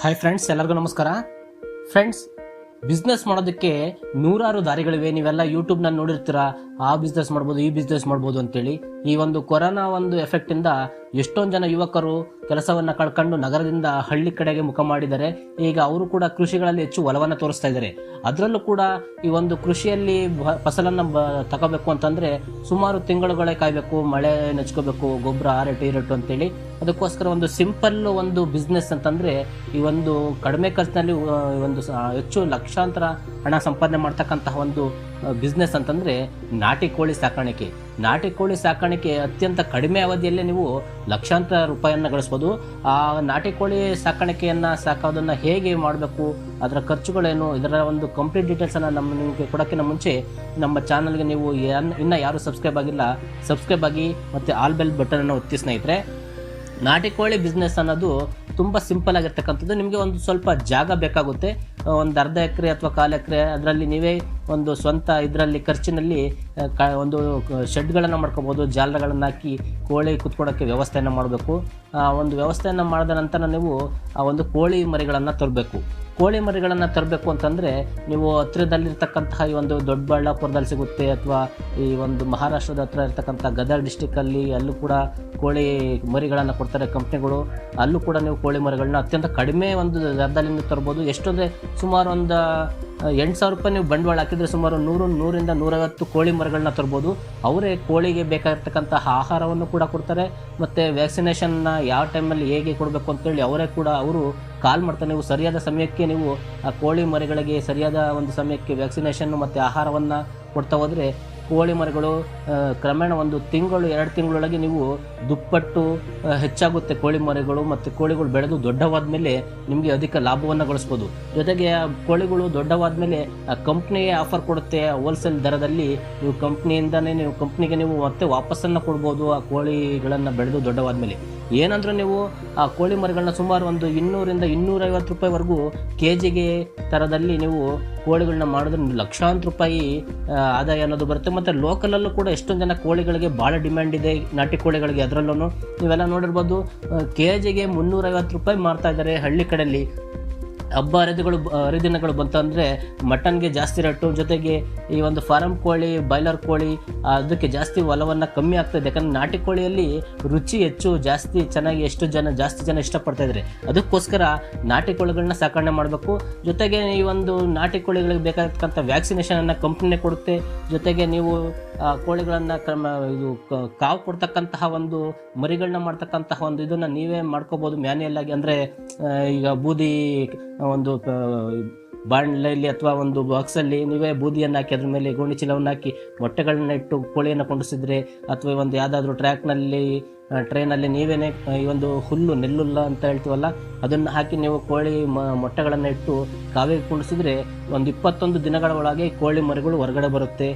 Hi friends, ಎಲ್ಲರಿಗೂ ನಮಸ್ಕಾರ. Friends, business ಮಾಡೋದಕ್ಕೆ ನೂರಾರು ದಾರಿಗಳಿವೆ. ನೀವೆಲ್ಲ ಯೂಟ್ಯೂಬ್ನಲ್ಲಿ ನೋಡಿರ್ತೀರಾ, ಆ ಬಿಸ್ನೆಸ್ ಮಾಡ್ಬೋದು, ಈ ಬಿಸ್ನೆಸ್ ಮಾಡ್ಬೋದು ಅಂತೇಳಿ. ಈ ಒಂದು ಕೊರೋನಾ ಒಂದು ಎಫೆಕ್ಟ್ ಇಂದ ಎಷ್ಟೊಂದು ಜನ ಯುವಕರು ಕೆಲಸವನ್ನ ಕಳ್ಕೊಂಡು ನಗರದಿಂದ ಹಳ್ಳಿ ಕಡೆಗೆ ಮುಖ ಮಾಡಿದ್ದಾರೆ. ಈಗ ಅವರು ಕೂಡ ಕೃಷಿಗಳಲ್ಲಿ ಹೆಚ್ಚು ಒಲವನ್ನ ತೋರಿಸ್ತಾ ಇದ್ದಾರೆ. ಅದರಲ್ಲೂ ಕೂಡ ಈ ಒಂದು ಕೃಷಿಯಲ್ಲಿ ಫಸಲನ್ನ ತಗೋಬೇಕು ಅಂತಂದ್ರೆ ಸುಮಾರು ತಿಂಗಳುಗಳೇ ಕಾಯ್ಬೇಕು, ಮಳೆ ನೆಚ್ಕೋಬೇಕು, ಗೊಬ್ಬರ ಆರೆಟ್ಟು ಅಂತೇಳಿ. ಅದಕ್ಕೋಸ್ಕರ ಒಂದು ಸಿಂಪಲ್ ಒಂದು ಬಿಸ್ನೆಸ್ ಅಂತಂದ್ರೆ ಈ ಒಂದು ಕಡಿಮೆ ಖರ್ಚಿನಲ್ಲಿ ಒಂದು ಹೆಚ್ಚು ಲಕ್ಷಾಂತರ ಹಣ ಸಂಪಾದನೆ ಮಾಡ್ತಕ್ಕಂತಹ ಒಂದು ಬಿಸ್ನೆಸ್ ಅಂತಂದ್ರೆ ನಾಟಿ ಕೋಳಿ ಸಾಕಾಣಿಕೆ. ನಾಟಿ ಕೋಳಿ ಸಾಕಾಣಿಕೆ ಅತ್ಯಂತ ಕಡಿಮೆ ಅವಧಿಯಲ್ಲೇ ನೀವು ಲಕ್ಷಾಂತರ ರೂಪಾಯಿಯನ್ನ ಗಳಿಸ್ಬೋದು. ಆ ನಾಟಿ ಕೋಳಿ ಸಾಕಾಣಿಕೆಯನ್ನ ಸಾಕೋದನ್ನ ಹೇಗೆ ಮಾಡಬೇಕು, ಅದರ ಖರ್ಚುಗಳೇನು, ಇದರ ಒಂದು ಕಂಪ್ಲೀಟ್ ಡೀಟೇಲ್ಸ್ ಅನ್ನ ನಿಮಗೆ ಕೊಡೋಕ್ಕಿಂತ ಮುಂಚೆ ನಮ್ಮ ಚಾನಲ್ಗೆ ನೀವು ಇನ್ನ ಯಾರು ಸಬ್ಸ್ಕ್ರೈಬ್ ಆಗಿಲ್ಲ, ಸಬ್ಸ್ಕ್ರೈಬ್ ಆಗಿ ಮತ್ತೆ ಆಲ್ ಬೆಲ್ ಬಟನ್ ಅನ್ನು ಒತ್ತಿ ಸ್ನೇಹಿತರೆ. ನಾಟಿ ಕೋಳಿ ಬಿಸ್ನೆಸ್ ಅನ್ನೋದು ತುಂಬ ಸಿಂಪಲ್ ಆಗಿರ್ತಕ್ಕಂಥದ್ದು. ನಿಮಗೆ ಒಂದು ಸ್ವಲ್ಪ ಜಾಗ ಬೇಕಾಗುತ್ತೆ, ಒಂದು ಅರ್ಧ ಎಕರೆ ಅಥವಾ 1/4 ಎಕರೆ. ಅದರಲ್ಲಿ ನೀವೇ ಒಂದು ಸ್ವಂತ ಇದರಲ್ಲಿ ಖರ್ಚಿನಲ್ಲಿ ಒಂದು ಶೆಡ್ಗಳನ್ನು ಮಾಡ್ಕೋಬೋದು. ಜಾಲಗಳನ್ನು ಹಾಕಿ ಕೋಳಿ ಕುತ್ಕೊಳ್ಳೋಕ್ಕೆ ವ್ಯವಸ್ಥೆಯನ್ನು ಮಾಡಬೇಕು. ಒಂದು ವ್ಯವಸ್ಥೆಯನ್ನು ಮಾಡಿದ ನಂತರ ನೀವು ಆ ಒಂದು ಕೋಳಿ ಮರಿಗಳನ್ನು ತರಬೇಕು. ಕೋಳಿ ಮರಿಗಳನ್ನು ತರಬೇಕು ಅಂತಂದರೆ ನೀವು ಹತ್ತಿರದಲ್ಲಿರ್ತಕ್ಕಂತಹ ಈ ಒಂದು ದೊಡ್ಡಬಳ್ಳಾಪುರದಲ್ಲಿ ಸಿಗುತ್ತೆ, ಅಥವಾ ಈ ಒಂದು ಮಹಾರಾಷ್ಟ್ರದ ಹತ್ರ ಇರ್ತಕ್ಕಂಥ ಗದಗ ಡಿಸ್ಟಿಕ್ಕಲ್ಲಿ ಅಲ್ಲೂ ಕೂಡ ಕೋಳಿ ಮರಿಗಳನ್ನು ಕೊಡ್ತಾರೆ ಕಂಪ್ನಿಗಳು. ಅಲ್ಲೂ ಕೂಡ ನೀವು ಕೋಳಿ ಮರಿಗಳನ್ನ ಅತ್ಯಂತ ಕಡಿಮೆ ಒಂದು ದರದಲ್ಲಿ ತರ್ಬೋದು. ಎಷ್ಟು ಅಂದರೆ ಸುಮಾರು ಒಂದು 8,000 ರೂಪಾಯಿ ನೀವು ಬಂಡವಾಳ ಹಾಕಿದರೆ ಸುಮಾರು 100ರಿಂದ 150 ಕೋಳಿ ಮರಿಗಳನ್ನ ತರ್ಬೋದು. ಅವರೇ ಕೋಳಿಗೆ ಬೇಕಾಗಿರ್ತಕ್ಕಂತಹ ಆಹಾರವನ್ನು ಕೂಡ ಕೊಡ್ತಾರೆ, ಮತ್ತು ವ್ಯಾಕ್ಸಿನೇಷನ್ನ ಯಾವ ಟೈಮಲ್ಲಿ ಹೇಗೆ ಕೊಡಬೇಕು ಅಂತೇಳಿ ಅವರೇ ಕೂಡ ಅವರು ಕಾಲ್ ಮಾಡ್ತಾರೆ. ನೀವು ಸರಿಯಾದ ಸಮಯಕ್ಕೆ ನೀವು ಆ ಕೋಳಿ ಮರಿಗಳಿಗೆ ಸರಿಯಾದ ಒಂದು ಸಮಯಕ್ಕೆ ವ್ಯಾಕ್ಸಿನೇಷನ್ ಮತ್ತು ಆಹಾರವನ್ನು ಕೊಡ್ತಾ ಹೋದರೆ ಕೋಳಿ ಮರಿಗಳು ಕ್ರಮೇಣ 1 ತಿಂಗಳು 2 ತಿಂಗಳೊಳಗೆ ನೀವು ದುಪ್ಪಟ್ಟು ಹೆಚ್ಚಾಗುತ್ತೆ ಕೋಳಿ ಮರಿಗಳು. ಮತ್ತು ಕೋಳಿಗಳು ಬೆಳೆದು ದೊಡ್ಡವಾದ ಮೇಲೆ ನಿಮಗೆ ಅಧಿಕ ಲಾಭವನ್ನು ಗಳಿಸ್ಬೋದು. ಜೊತೆಗೆ ಆ ಕೋಳಿಗಳು ದೊಡ್ಡವಾದ ಮೇಲೆ ಆ ಕಂಪ್ನಿಗೆ ಆಫರ್ ಕೊಡುತ್ತೆ ಹೋಲ್ಸೇಲ್ ದರದಲ್ಲಿ. ನೀವು ಕಂಪ್ನಿಯಿಂದನೇ ನೀವು ಕಂಪ್ನಿಗೆ ನೀವು ಮತ್ತೆ ವಾಪಸ್ಸನ್ನು ಕೊಡ್ಬೋದು ಆ ಕೋಳಿಗಳನ್ನು ಬೆಳೆದು ದೊಡ್ಡವಾದ ಮೇಲೆ. ಏನಂದ್ರೆ ನೀವು ಆ ಕೋಳಿ ಮರಿಗಳನ್ನ ಸುಮಾರು ಒಂದು 200ರಿಂದ 250 ರೂಪಾಯಿವರೆಗೂ ಕೆಜಿಗೆ ಥರದಲ್ಲಿ ನೀವು ಕೋಳಿಗಳನ್ನ ಮಾಡಿದ್ರೆ ಲಕ್ಷಾಂತರ ರೂಪಾಯಿ ಆದಾಯ ಅನ್ನೋದು ಬರುತ್ತೆ. ಮತ್ತು ಲೋಕಲಲ್ಲೂ ಕೂಡ ಎಷ್ಟೊಂದು ಜನ ಕೋಳಿಗಳಿಗೆ ಭಾಳ ಡಿಮ್ಯಾಂಡ್ ಇದೆ, ನಾಟಿ ಕೋಳಿಗಳಿಗೆ. ಅದರಲ್ಲೂ ನೀವೆಲ್ಲ ನೋಡಿರ್ಬೋದು, ಕೆಜಿಗೆ 350 ರೂಪಾಯಿ ಮಾರ್ತಾ ಇದ್ದಾರೆ ಹಳ್ಳಿ ಕಡೆಯಲ್ಲಿ. ಹಬ್ಬ ಹರಿದಿನಗಳು ಬಂತಂದರೆ ಮಟನ್ಗೆ ಜಾಸ್ತಿ ರೇಟು, ಜೊತೆಗೆ ಈ ಒಂದು ಫಾರಂ ಕೋಳಿ, ಬಾಯ್ಲರ್ ಕೋಳಿ ಅದಕ್ಕೆ ಜಾಸ್ತಿ ಒಲವನ್ನು ಕಮ್ಮಿ ಆಗ್ತಾಯಿದೆ. ಯಾಕಂದರೆ ನಾಟಿ ಕೋಳಿಯಲ್ಲಿ ರುಚಿ ಹೆಚ್ಚು, ಜಾಸ್ತಿ ಚೆನ್ನಾಗಿ ಜಾಸ್ತಿ ಜನ ಇಷ್ಟಪಡ್ತಾ ಇದ್ದಾರೆ. ಅದಕ್ಕೋಸ್ಕರ ನಾಟಿ ಕೋಳಿಗಳನ್ನ ಸಾಕಣೆ ಮಾಡಬೇಕು. ಜೊತೆಗೆ ಈ ಒಂದು ನಾಟಿ ಕೋಳಿಗಳಿಗೆ ಬೇಕಾಗಿರ್ತಕ್ಕಂಥ ವ್ಯಾಕ್ಸಿನೇಷನನ್ನು ಕಂಪ್ನಿನೇ ಕೊಡುತ್ತೆ. ಜೊತೆಗೆ ನೀವು ಕೋಳಿಗಳನ್ನು ಇದು ಕಾವು ಕೊಡ್ತಕ್ಕಂತಹ ಒಂದು ಮರಿಗಳನ್ನ ಮಾಡ್ತಕ್ಕಂತಹ ಒಂದು ಇದನ್ನು ನೀವೇ ಮಾಡ್ಕೋಬೋದು ಮ್ಯಾನ್ಯಲ್ ಆಗಿ. ಅಂದರೆ ಈಗ ಬೂದಿ ಒಂದು ಬಾಣಲೆಯಲ್ಲಿ ಅಥವಾ ಒಂದು ಬಾಕ್ಸಲ್ಲಿ ನೀವೇ ಬೂದಿಯನ್ನು ಹಾಕಿ ಅದ್ರ ಮೇಲೆ ಗೋಣಿ ಚೀಲವನ್ನು ಹಾಕಿ ಮೊಟ್ಟೆಗಳನ್ನ ಇಟ್ಟು ಕೋಳಿಯನ್ನು ಕೊಂಡಿಸಿದ್ರೆ, ಅಥವಾ ಒಂದು ಯಾವುದಾದ್ರೂ ಟ್ರೈನಲ್ಲಿ ನೀವೇನೆ ಈ ಒಂದು ನೆಲ್ಲುಲ್ಲ ಅಂತ ಹೇಳ್ತೀವಲ್ಲ, ಅದನ್ನು ಹಾಕಿ ನೀವು ಕೋಳಿ ಮೊಟ್ಟೆಗಳನ್ನು ಇಟ್ಟು ಕಾವಿಗೆ ಕುಣಿಸಿದ್ರೆ ಒಂದು 21 ದಿನಗಳ ಒಳಗೆ ಕೋಳಿ ಮರಿಗಳು ಹೊರಗಡೆ ಬರುತ್ತೆ.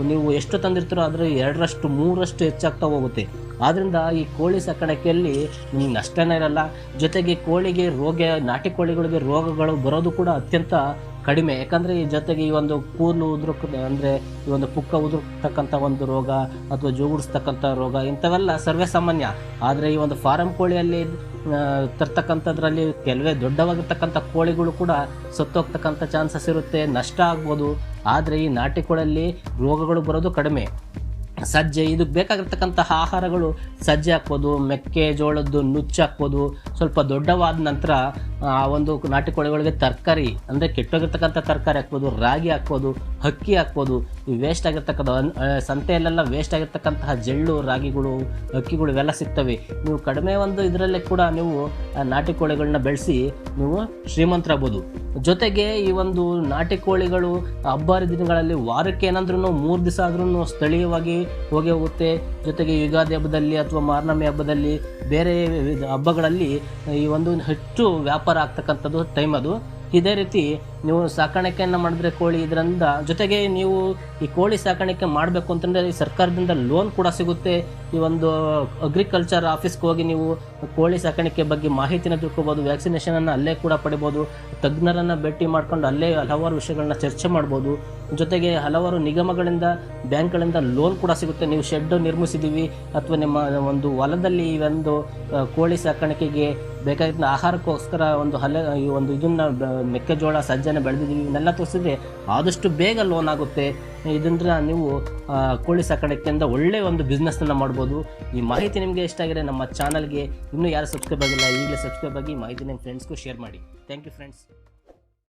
ನೀವು ಎಷ್ಟು ತಂದಿರ್ತೀರೋ ಅದರ 2ರಷ್ಟು 3ರಷ್ಟು ಹೆಚ್ಚಾಗ್ತಾ ಹೋಗುತ್ತೆ. ಆದ್ದರಿಂದ ಈ ಕೋಳಿ ಸಾಕಾಣಿಕೆಯಲ್ಲಿ ನಿಮ್ಗೆ ನಷ್ಟನೇ ಇರಲ್ಲ. ಜೊತೆಗೆ ನಾಟಿ ಕೋಳಿಗಳಿಗೆ ರೋಗಗಳು ಬರೋದು ಕೂಡ ಅತ್ಯಂತ ಕಡಿಮೆ. ಯಾಕಂದರೆ ಈ ಜೊತೆಗೆ ಈ ಒಂದು ಕೂದಲು ಅಂದರೆ ಈ ಒಂದು ಪುಕ್ಕ ಉದುರ್ತಕ್ಕಂಥ ಒಂದು ರೋಗ ಅಥವಾ ಜೋಗುಡಿಸ್ತಕ್ಕಂಥ ರೋಗ ಇಂಥವೆಲ್ಲ ಸರ್ವೇ ಸಾಮಾನ್ಯ. ಆದರೆ ಈ ಒಂದು ಫಾರಂ ಕೋಳಿಯಲ್ಲಿ ತರ್ತಕ್ಕಂಥದ್ರಲ್ಲಿ ಕೆಲವೇ ದೊಡ್ಡವಾಗಿರ್ತಕ್ಕಂಥ ಕೋಳಿಗಳು ಕೂಡ ಸತ್ತೋಗ್ತಕ್ಕಂಥ ಚಾನ್ಸಸ್ ಇರುತ್ತೆ, ನಷ್ಟ ಆಗ್ಬೋದು. ಆದರೆ ಈ ನಾಟಿ ಕೋಳಿಯಲ್ಲಿ ರೋಗಗಳು ಬರೋದು ಕಡಿಮೆ. ಸಜ್ಜೆ, ಇದಕ್ಕೆ ಬೇಕಾಗಿರ್ತಕ್ಕಂತಹ ಆಹಾರಗಳು ಸಜ್ಜೆ ಹಾಕ್ಬೋದು, ಮೆಕ್ಕೆಜೋಳದ್ದು ನುಚ್ಚು ಹಾಕ್ಬೋದು. ಸ್ವಲ್ಪ ದೊಡ್ಡವಾದ ನಂತರ ಆ ಒಂದು ನಾಟಿ ಕೋಳಿಗಳಿಗೆ ತರಕಾರಿ ಅಂದರೆ ಕೆಟ್ಟೋಗಿರ್ತಕ್ಕಂಥ ತರಕಾರಿ ಹಾಕ್ಬೋದು, ರಾಗಿ ಹಾಕ್ಬೋದು, ಅಕ್ಕಿ ಹಾಕ್ಬೋದು. ಈ ವೇಸ್ಟ್ ಆಗಿರ್ತಕ್ಕಂಥ ಸಂತೆಯಲ್ಲೆಲ್ಲ ವೇಸ್ಟ್ ಆಗಿರ್ತಕ್ಕಂತಹ ಜೆಳ್ಳು, ರಾಗಿಗಳು, ಅಕ್ಕಿಗಳು ಇವೆಲ್ಲ ಸಿಗ್ತವೆ. ನೀವು ಕಡಿಮೆ ಒಂದು ಇದರಲ್ಲೇ ಕೂಡ ನೀವು ನಾಟಿ ಕೋಳಿಗಳನ್ನ ಬೆಳೆಸಿ ನೀವು ಶ್ರೀಮಂತರಾಗ್ಬೋದು. ಜೊತೆಗೆ ಈ ಒಂದು ನಾಟಿ ಕೋಳಿಗಳು ಹಬ್ಬ ಹರಿದಿನಗಳಲ್ಲಿ ವಾರಕ್ಕೆ ಏನಂದ್ರೂ 3 ದಿವಸ ಆದ್ರೂ ಸ್ಥಳೀಯವಾಗಿ ಹೋಗುತ್ತೆ. ಜೊತೆಗೆ ಯುಗಾದಿ ಹಬ್ಬದಲ್ಲಿ ಅಥವಾ ಮಾರ್ನಮಿ ಹಬ್ಬದಲ್ಲಿ, ಬೇರೆ ಹಬ್ಬಗಳಲ್ಲಿ ಈ ಒಂದು ಹೆಚ್ಚು ವ್ಯಾಪಾರ ಆಗ್ತಕ್ಕಂಥದ್ದು ಟೈಮ್ ಅದು. ಇದೇ ರೀತಿ ನೀವು ಸಾಕಾಣಿಕೆಯನ್ನು ಮಾಡಿದ್ರೆ ಕೋಳಿ ಇದರಿಂದ ಜೊತೆಗೆ ನೀವು ಈ ಕೋಳಿ ಸಾಕಾಣಿಕೆ ಮಾಡಬೇಕು ಅಂತಂದರೆ ಈ ಸರ್ಕಾರದಿಂದ ಲೋನ್ ಕೂಡ ಸಿಗುತ್ತೆ. ಈ ಒಂದು ಅಗ್ರಿಕಲ್ಚರ್ ಆಫೀಸ್ಗೆ ಹೋಗಿ ನೀವು ಕೋಳಿ ಸಾಕಾಣಿಕೆ ಬಗ್ಗೆ ಮಾಹಿತಿನ ತಿಳ್ಕೊಬೋದು, ವ್ಯಾಕ್ಸಿನೇಷನನ್ನು ಅಲ್ಲೇ ಕೂಡ ಪಡಿಬೋದು, ತಜ್ಞರನ್ನು ಭೇಟಿ ಮಾಡ್ಕೊಂಡು ಅಲ್ಲೇ ಹಲವಾರು ವಿಷಯಗಳನ್ನ ಚರ್ಚೆ ಮಾಡ್ಬೋದು. ಜೊತೆಗೆ ಹಲವಾರು ನಿಗಮಗಳಿಂದ ಬ್ಯಾಂಕ್ಗಳಿಂದ ಲೋನ್ ಕೂಡ ಸಿಗುತ್ತೆ. ನೀವು ಶೆಡ್ ನಿರ್ಮಿಸಿದ್ದೀವಿ ಅಥವಾ ನಿಮ್ಮ ಒಂದು ಹೊಲದಲ್ಲಿ ಈ ಒಂದು ಕೋಳಿ ಸಾಕಾಣಿಕೆಗೆ ಬೇಕಾಗಿದ್ದ ಆಹಾರಕ್ಕೋಸ್ಕರ ಈ ಒಂದು ಇದನ್ನ ಮೆಕ್ಕೆಜೋಳ ಸಜ್ಜನೆ ಬೆಳೆದಿದ್ದೀವಿ, ಇವನ್ನೆಲ್ಲ ತೋರಿಸಿದ್ರೆ ಆದಷ್ಟು ಬೇಗ ಲೋನ್ ಆಗುತ್ತೆ. ಇದರಿಂದ ನೀವು ಕೋಳಿ ಸಾಕಾಣಿಕೆಯಿಂದ ಒಳ್ಳೆಯ ಒಂದು ಬಿಸ್ನೆಸ್ಸನ್ನು ಮಾಡ್ಬೋದು. ಈ ಮಾಹಿತಿ ನಿಮಗೆ ಇಷ್ಟ ಆಗಿದ್ರೆ ನಮ್ಮ ಚಾನಲ್ಗೆ ಇನ್ನೂ ಯಾರು ಸಬ್ಸ್ಕ್ರೈಬ್ ಆಗಿಲ್ಲ ಈಗಲೇ ಸಬ್ಸ್ಕ್ರೈಬ್ ಆಗಿ ಮಾಹಿತಿ ನಿಮ್ಮ ಫ್ರೆಂಡ್ಸ್ಗೂ ಶೇರ್ ಮಾಡಿ. Thank you friends.